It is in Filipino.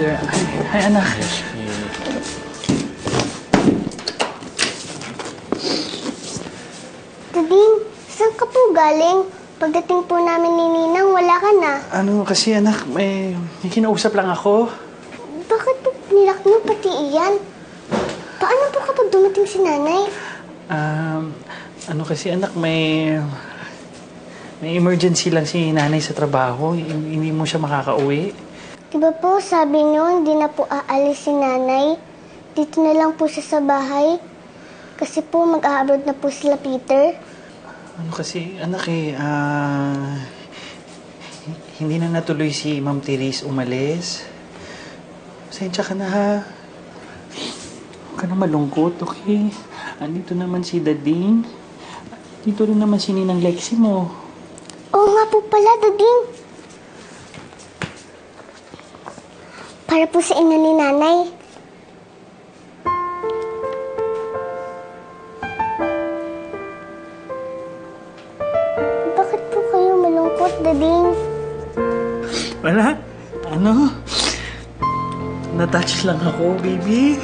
Peter. Hi, anak. Dading, saan ka po galing? Pagdating po namin ni Ninang, wala ka na. Ano kasi, anak, may kinausap lang ako. Bakit po nilak niyo pati iyan? Paano po kapag dumating si nanay? Ano kasi, anak, may emergency lang si nanay sa trabaho. Hindi mo siya makakauwi. Diba po, sabi niyo, hindi na po aalis si nanay. Dito na lang po siya sa bahay. Kasi po, mag-a-abroad na po sila, Peter. Ano kasi, anak hindi na natuloy si Ma'am Therese umalis. Pasensya ka na, ha? Huwag ka na malungkot, okay? Andito naman si Dading. Dito rin naman si Ninang Lexie mo. Oo nga po pala, Dading. Para po sa inyo ni nanay. Bakit po kayo malungkot, Dading? Wala. Ano? Na-touch lang ako, baby.